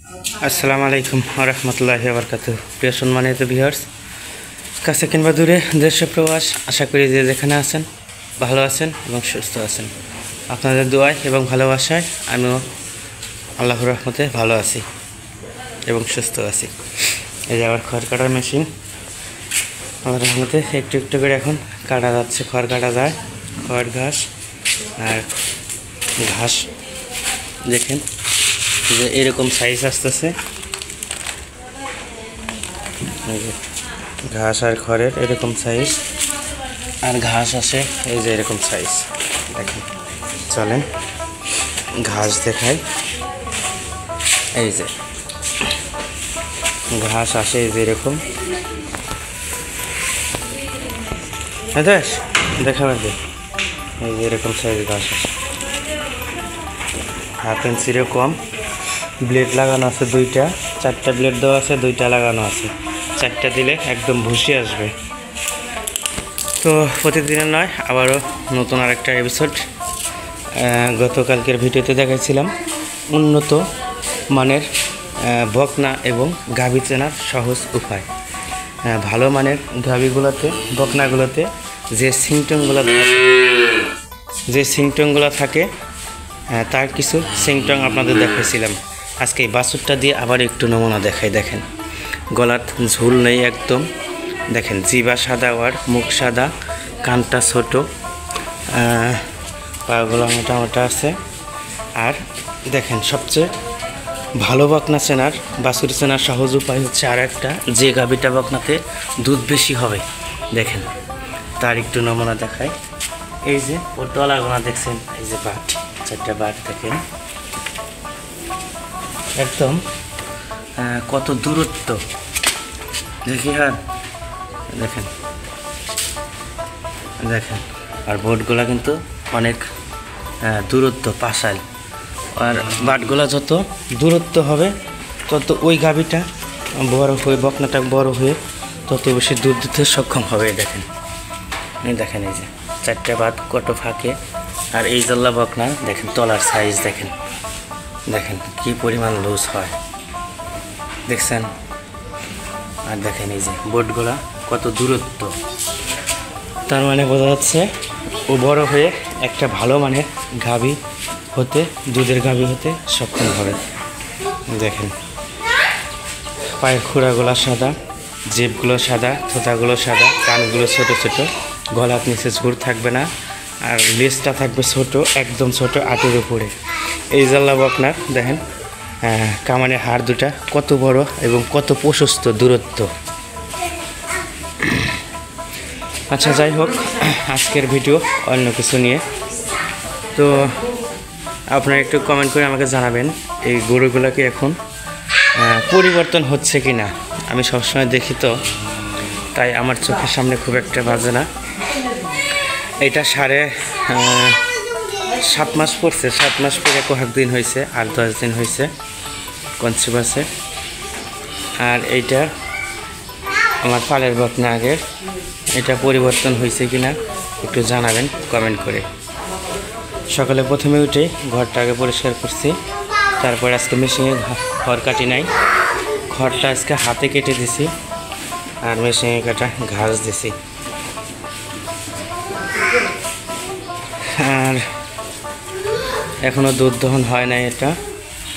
আসসালামু আলাইকুম ওয়া রাহমাতুল্লাহি ওয়া বারাকাতুহু। প্রিয় সম্মানিত ভিউয়ার্স, কাছে কিংবা দূরে, দেশ ও প্রবাস, আশা করি যে যেখানে আছেন ভালো আছেন এবং সুস্থ আছেন। আপনাদের দোয়ায় এবং ভালোবাসায় আমিও আল্লাহর রহমতে ভালো আছি এবং সুস্থ আছি। এই যে আবার খড় কাটার মেশিন, আমার রহমতে একটু একটু করে এখন কাটা যাচ্ছে। খড় কাটা যায়, খড় ঘাস আর ঘাস দেখেন যে এরকম সাইজ আসতেছে। ঘাস আর খড়ের এরকম সাইজ, আর ঘাস আসে এই যে এরকম সাইজ দেখেন। চলেন ঘাস দেখাই। এই যে ঘাস আসে এই যে এরকম, দেখাবার দে। এই যে এরকম সাইজ ঘাস আসে, হাফ ইঞ্চিরও কম। ব্লেড লাগানো আছে দুইটা, চারটা ব্লেড দেওয়া আছে, দুইটা লাগানো আছে। চারটা দিলে একদম ভুসি আসবে। তো প্রতিদিনের নয়, আবারও নতুন আরেকটা এপিসোড। গতকালকের ভিডিওতে দেখাইছিলাম উন্নত মানের বকনা এবং গাভী চেনার সহজ উপায়। ভালো মানের গাভীগুলোতে, বকনাগুলোতে যে সিমটমগুলো থাকে তার কিছু সিমটম আপনাদের দেখাইছিলাম। আজকে এই বাছুরটা দিয়ে আবার একটু নমুনা দেখাই। দেখেন গলার ঝুল নেই একদম, দেখেন জিবা সাদা, আর মুখ সাদা, কানটা ছোট, পাগুলো মোটামোটা আছে। আর দেখেন সবচেয়ে ভালো বকনা চেনার, বাছুর চেনার সহজ উপায় হচ্ছে আর একটা, যে গাভীটা বকনাতে দুধ বেশি হবে দেখেন তার একটু নমুনা দেখায়। এই যে ওর তলাগোনা দেখছেন, এই যে বাট, চারটা বাট দেখেন একদম কত দূরত্ব দেখি। হ্যাঁ দেখেন দেখেন, আর বোটগুলা কিন্তু অনেক দূরত্ব পাশাল। আর বাটগুলা যত দূরত্ব হবে তত ওই গাভীটা বড় হয়ে, বকনাটা বড় হয়ে তত বেশি দুধ দিতে সক্ষম হবে। দেখেন দেখেন এই যে চারটা বাট কত ফাঁকে। আর এই জল্লা বকনা দেখেন তলার সাইজ দেখেন, দেখেন কি পরিমাণ লুজ হয় দেখছেন। আর দেখেন এই যে বোটগুলা কত দূরত্ব, তার মানে বোঝা যাচ্ছে ও বড় হয়ে একটা ভালো মানের গাভী হতে, দুধের গাভী হতে সক্ষম হবে। দেখেন পায়ের খুঁড়াগুলো সাদা, জিভগুলো সাদা, থোতাগুলো সাদা, কানগুলো ছোট ছোট, গলার নিচে ঝুর থাকবে না, আর লেজটা থাকবে ছোট, একদম ছোট, আটের উপরে। এই জাল্লা বকনার দেখেন কামানের হাড় দুটা কত বড় এবং কত প্রশস্ত, দূরত্ব। আচ্ছা যাই হোক, আজকের ভিডিও অন্য কিছু নিয়ে। তো আপনারা একটু কমেন্ট করে আমাকে জানাবেন এই গরুগুলোকে এখন পরিবর্তন হচ্ছে কি না। আমি সবসময় দেখি তো, তাই আমার চোখের সামনে খুব একটা বাজে না। এটা 7.5 মাস পড়ছে, 7 মাস পরে কয়েক দিন হয়েছে, আর 10 দিন হয়েছে কনসিভ আছে। আর এইটা আমার পালের বকনা আগের, এটা পরিবর্তন হয়েছে কিনা একটু জানাবেন কমেন্ট করে। সকালে প্রথমে উঠে ঘরটা আগে পরিষ্কার করছি, তারপর আজকে মেশিনে খড় কাটি নাই, খড়টা আজকে হাতে কেটে দিছি, আর মেশিনে কাটা ঘাস দিছি। আর এখনও দুধ দহন হয় নাই, এটা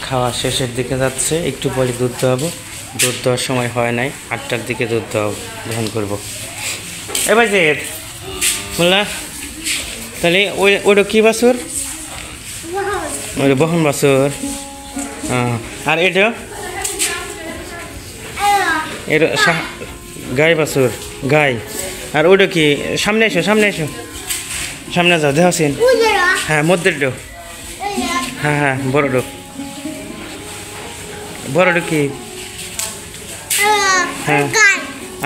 খাওয়া শেষের দিকে যাচ্ছে, একটু পরে দুধ দেওয়াবো। দুধ দেওয়ার সময় হয় নাই, 8টার দিকে দুধ দহন করবো। এবার যে বললা তাহলে ওইটা কী বাছুর? ওইটা বহন বাছুর। আর এটা গাই বাছুর, গাই। আর ওইটা কি? সামনে এসো, সামনে এসো, সামনে যাও, দেখাছেন? হ্যাঁ মধ্যের ডো, হ্যাঁ হ্যাঁ বড় ডো, বড় ডো কি? হ্যাঁ।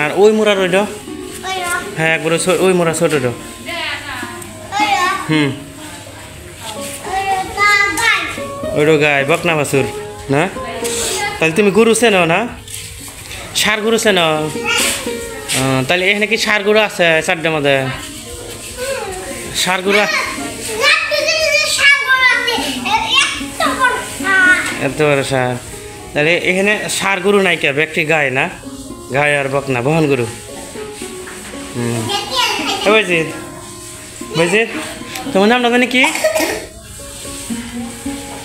আর ওই মোড়ার ওই ডো, হ্যাঁ একবারে ওই মোড়া ছোট ডো। ওইটা গাই, বকনা বাছুর না? তাহলে তুমি গরু চেনো না? সার গরু চেনো? তাহলে এখানে কি সার গরু আছে? 4টার মধ্যে সার গরু এত বড় সার তাহলে এখানে সার গরু নাই কে ব্যক্তি গায়ে না গায়ে আর বকনা বহন গরু বুঝিত বুঝিত তোমার নামটা জানি কি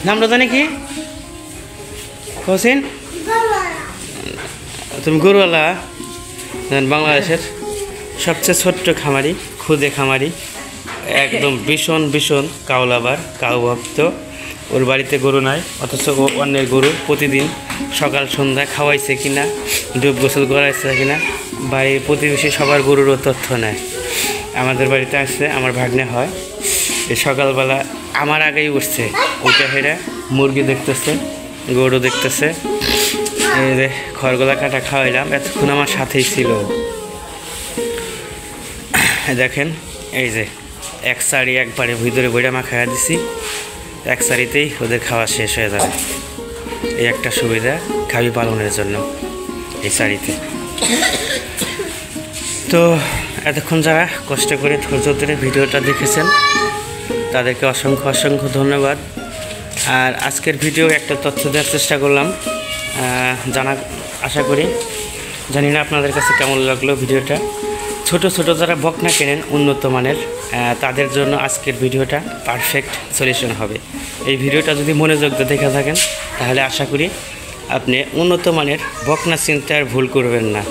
নামটা জানি কি হোসেন তুমি গরুওয়ালা বাংলাদেশের সবচেয়ে ছোট্ট খামারি খুদে খামারি একদম ভীষণ ভীষণ কাউলাবার কাউ ভক্ত ওর বাড়িতে গরু নাই অথচ ও অন্যের গরু প্রতিদিন সকাল সন্ধ্যা খাওয়াইছে কিনা ডুব গোসল করাইছে কিনা বাড়ি প্রতিবেশী সবার গরুরও তথ্য নেয় আমাদের বাড়িতে আসছে আমার ভাগ্নে হয় এই সকালবেলা আমার আগেই উঠছে ওইটা হেরা মুরগি দেখতেছে গরু দেখতেছে এই যে খড়গোলা কাটা খাওয়াইলাম এতক্ষণ আমার সাথেই ছিল দেখেন এই যে এক শাড়ি একবারে ভিতরে বইটা মাখাইয়া দিছি এক শাড়িতেই ওদের খাওয়া শেষ হয়ে যাবে এই একটা সুবিধা গাভী পালনের জন্য এই শাড়িতে তো এতক্ষণ যারা কষ্ট করে ধৈর্য ধরে ভিডিওটা দেখেছেন তাদেরকে অসংখ্য অসংখ্য ধন্যবাদ আর আজকের ভিডিও একটা তথ্য দেওয়ার চেষ্টা করলাম জানা আশা করি জানি না আপনাদের কাছে কেমন লাগলো ভিডিওটা ছোট ছোট যারা বকনা কেনেন উন্নত মানের তাদের জন্য আজকের ভিডিওটা পারফেক্ট সলিউশন হবে এই ভিডিওটা যদি মনোযোগ দিয়ে দেখে থাকেন তাহলে আশা করি আপনি উন্নত মানের বকনা চিনতে আর ভুল করবেন না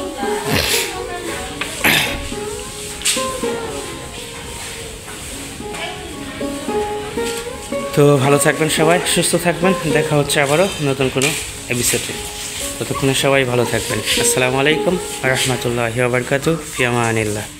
তো ভালো থাকবেন সবাই সুস্থ থাকবেন দেখা হচ্ছে আবারও নতুন কোনো এপিসোডে ততক্ষণে সবাই ভালো থাকবেন আসসালামু আলাইকুম ওয়া রাহমাতুল্লাহি ওয়া বারাকাতুহু ফি আমানিল্লাহ